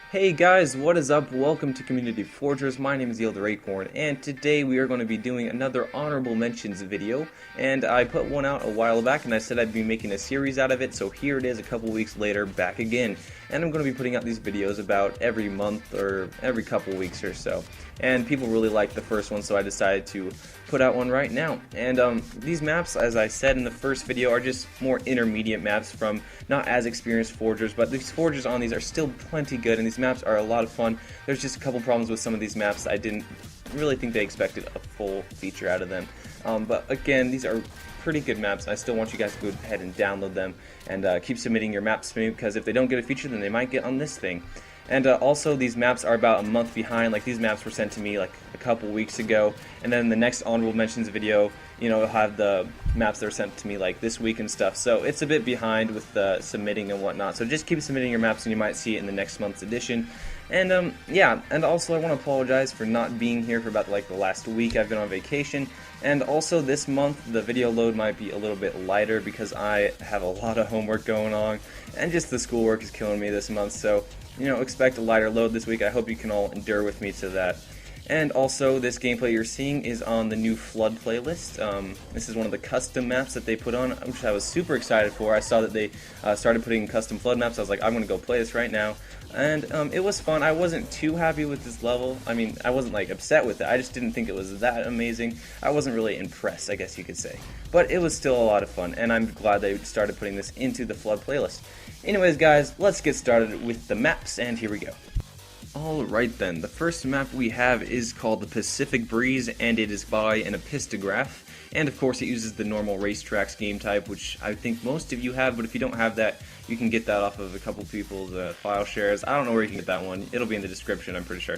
Hey guys, what is up? Welcome to Community Forgers. My name is TheElderAcorn, and today we are going to be doing another honorable mentions video. And I put one out a while back, and I said I'd be making a series out of it, so here it is a couple weeks later, back again. And I'm going to be putting out these videos about every month or every couple weeks or so. And people really liked the first one, so I decided to put out one right now. And these maps, as I said in the first video, are just more intermediate maps from not as experienced forgers, but these forgers on these are still plenty good, and these maps are a lot of fun. There's just a couple problems with some of these maps. I didn't really think they expected a full feature out of them. But again, these are pretty good maps, and I still want you guys to go ahead and download them and keep submitting your maps to me, because if they don't get a feature, then they might get on this thing. And also, these maps are about a month behind. Like, these maps were sent to me like a couple weeks ago, and then the next honorable mentions video, you know, will have the maps that are sent to me like this week and stuff. So it's a bit behind with the submitting and whatnot. So just keep submitting your maps, and you might see it in the next month's edition. And yeah, and also I want to apologize for not being here for about like the last week. I've been on vacation, and also this month the video load might be a little bit lighter because I have a lot of homework going on, and just the schoolwork is killing me this month. So, you know, expect a lighter load this week. I hope you can all endure with me to that. And also, this gameplay you're seeing is on the new Flood playlist. This is one of the custom maps that they put on, which I was super excited for. I saw that they started putting custom Flood maps. I was like, I'm going to go play this right now. And it was fun. I wasn't too happy with this level. I mean, I wasn't like upset with it. I just didn't think it was that amazing. I wasn't really impressed, I guess you could say. But it was still a lot of fun, and I'm glad they started putting this into the Flood playlist. Anyways, guys, let's get started with the maps, and here we go. Alright then, the first map we have is called the Pacific Breeze, and it is by Anopisthograph. And of course it uses the normal RACETRACKS game type, which I think most of you have, but if you don't have that, you can get that off of a couple people's file shares. I don't know where you can get that one. It'll be in the description, I'm pretty sure.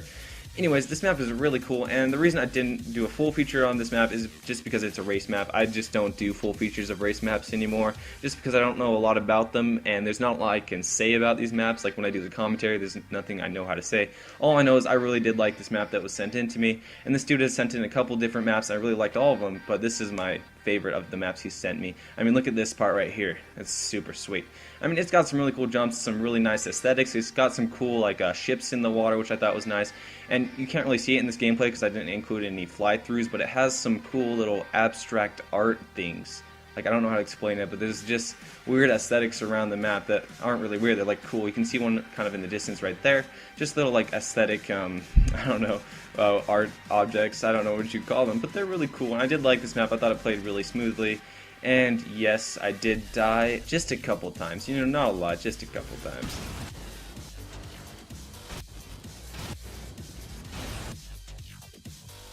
Anyways, this map is really cool, and the reason I didn't do a full feature on this map is just because it's a race map. I just don't do full features of race maps anymore, just because I don't know a lot about them, and there's not a lot I can say about these maps. Like when I do the commentary, there's nothing I know how to say. All I know is I really did like this map that was sent in to me, and this dude has sent in a couple different maps. I really liked all of them, but this is my favorite of the maps he sent me. I mean, look at this part right here. It's super sweet. I mean, it's got some really cool jumps, some really nice aesthetics. It's got some cool like ships in the water, which I thought was nice. And you can't really see it in this gameplay because I didn't include any fly-throughs, but it has some cool little abstract art things. Like, I don't know how to explain it, but there's just weird aesthetics around the map that aren't really weird. They're like cool. You can see one kind of in the distance right there. Just little like aesthetic, I don't know, art objects. I don't know what you'd call them, but they're really cool. And I did like this map. I thought it played really smoothly. And yes, I did die just a couple times. You know, not a lot, just a couple times.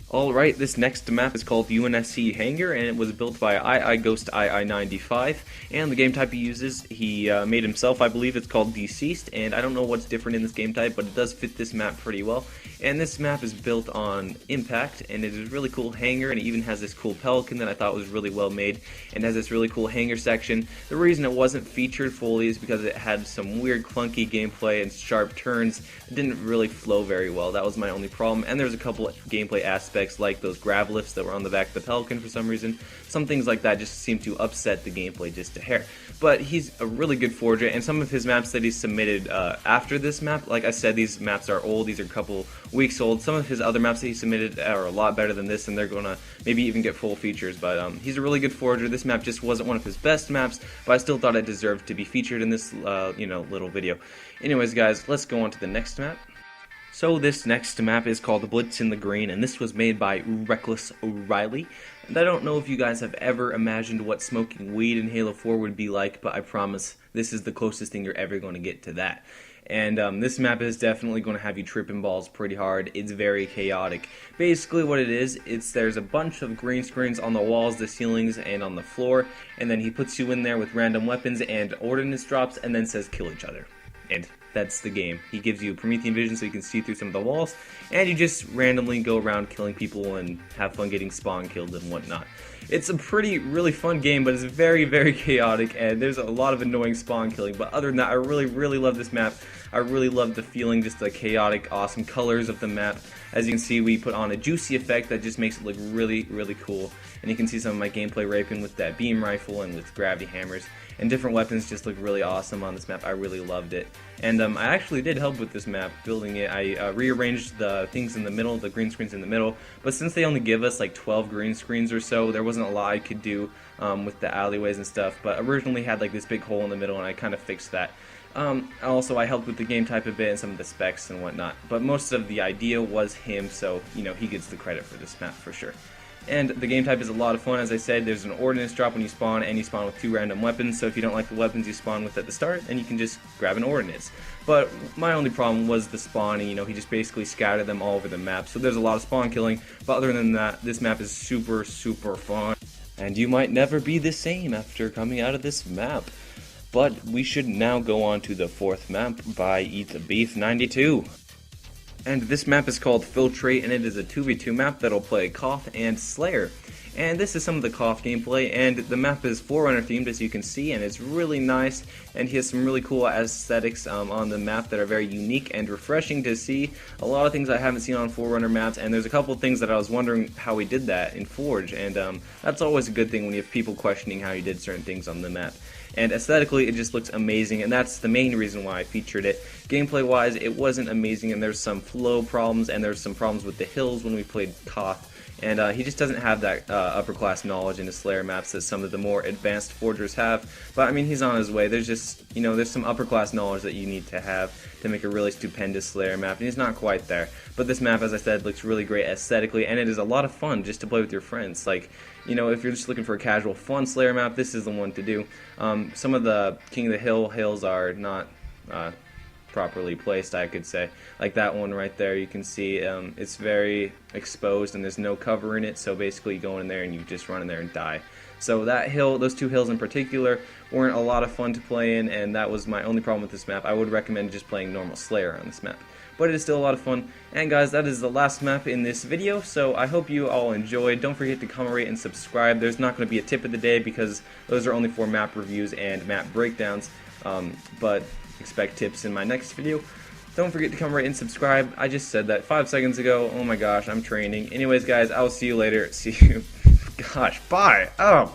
Alright, this next map is called UNSC Hangar, and it was built by Ghost II95, and the game type he uses, he made himself, I believe. It's called Deceased, and I don't know what's different in this game type, but it does fit this map pretty well. And this map is built on Impact, and it is a really cool hangar, and it even has this cool pelican that I thought was really well made, and has this really cool hangar section. The reason it wasn't featured fully is because it had some weird clunky gameplay and sharp turns. It didn't really flow very well. That was my only problem, and there's a couple gameplay aspects like those grav lifts that were on the back of the Pelican for some reason. Some things like that just seem to upset the gameplay just a hair. But he's a really good forger, and some of his maps that he's submitted after this map, like I said, these maps are old. These are a couple weeks old. Some of his other maps that he submitted are a lot better than this, and they're gonna maybe even get full features. But he's a really good forger. This map just wasn't one of his best maps, but I still thought it deserved to be featured in this you know, little video. Anyways, guys, let's go on to the next map. So this next map is called Blitz in the Green, and this was made by Reckless O'Reilly. And I don't know if you guys have ever imagined what smoking weed in Halo 4 would be like, but I promise this is the closest thing you're ever going to get to that. And this map is definitely going to have you tripping balls pretty hard. It's very chaotic. Basically what it is, there's a bunch of green screens on the walls, the ceilings, and on the floor, and then he puts you in there with random weapons and ordnance drops, and then says kill each other. And that's the game. He gives you Promethean vision so you can see through some of the walls, and you just randomly go around killing people and have fun getting spawn killed and whatnot. It's a really fun game, but it's very chaotic, and there's a lot of annoying spawn killing. But other than that, I really love this map. I really love the feeling, just the chaotic, awesome colors of the map. As you can see, we put on a juicy effect that just makes it look really cool. And you can see some of my gameplay raping with that beam rifle and with gravity hammers. And different weapons just look really awesome on this map. I really loved it. And I actually did help with this map, building it. I rearranged the things in the middle, the green screens in the middle. But since they only give us like 12 green screens or so, there wasn't a lot I could do with the alleyways and stuff. But originally had like this big hole in the middle, and I kind of fixed that. Also, I helped with the game type a bit and some of the specs and whatnot. But most of the idea was him, so you know, he gets the credit for this map for sure. And the game type is a lot of fun. As I said, there's an ordnance drop when you spawn, and you spawn with 2 random weapons, so if you don't like the weapons you spawn with at the start, then you can just grab an ordnance. But my only problem was the spawning. You know, he just basically scattered them all over the map, so there's a lot of spawn killing. But other than that, this map is super fun. And you might never be the same after coming out of this map. But we should now go on to the 4th map by EatTheBeef92. And this map is called Filtrate, and it is a 2v2 map that'll play KOTH and Slayer. And this is some of the KOTH gameplay, and the map is Forerunner themed, as you can see, and it's really nice, and he has some really cool aesthetics on the map that are very unique and refreshing to see. A lot of things I haven't seen on Forerunner maps, and there's a couple of things that I was wondering how he did that in Forge, and that's always a good thing when you have people questioning how he did certain things on the map. And aesthetically, it just looks amazing, and that's the main reason why I featured it. Gameplay-wise, it wasn't amazing, and there's some flow problems, and there's some problems with the hills when we played KOTH. And he just doesn't have that upper-class knowledge in his Slayer maps that some of the more advanced forgers have. But I mean, he's on his way. There's just, you know, there's some upper-class knowledge that you need to have to make a really stupendous Slayer map, and he's not quite there. But this map, as I said, looks really great aesthetically, and it is a lot of fun just to play with your friends. Like, you know, if you're just looking for a casual, fun Slayer map, this is the one to do. Some of the King of the Hill hills are not properly placed, I could say. Like that one right there, you can see it's very exposed and there's no cover in it, so basically you go in there and you just run in there and die. So that hill, those 2 hills in particular, weren't a lot of fun to play in, and that was my only problem with this map. I would recommend just playing normal Slayer on this map. But it is still a lot of fun. And guys, that is the last map in this video, so I hope you all enjoyed. Don't forget to comment, rate, and subscribe. There's not going to be a tip of the day because those are only for map reviews and map breakdowns, but expect tips in my next video. Don't forget to comment, rate, and subscribe. I just said that 5 seconds ago. Oh my gosh, I'm training. Anyways, guys, I will see you later. See you. Gosh, bye. Oh.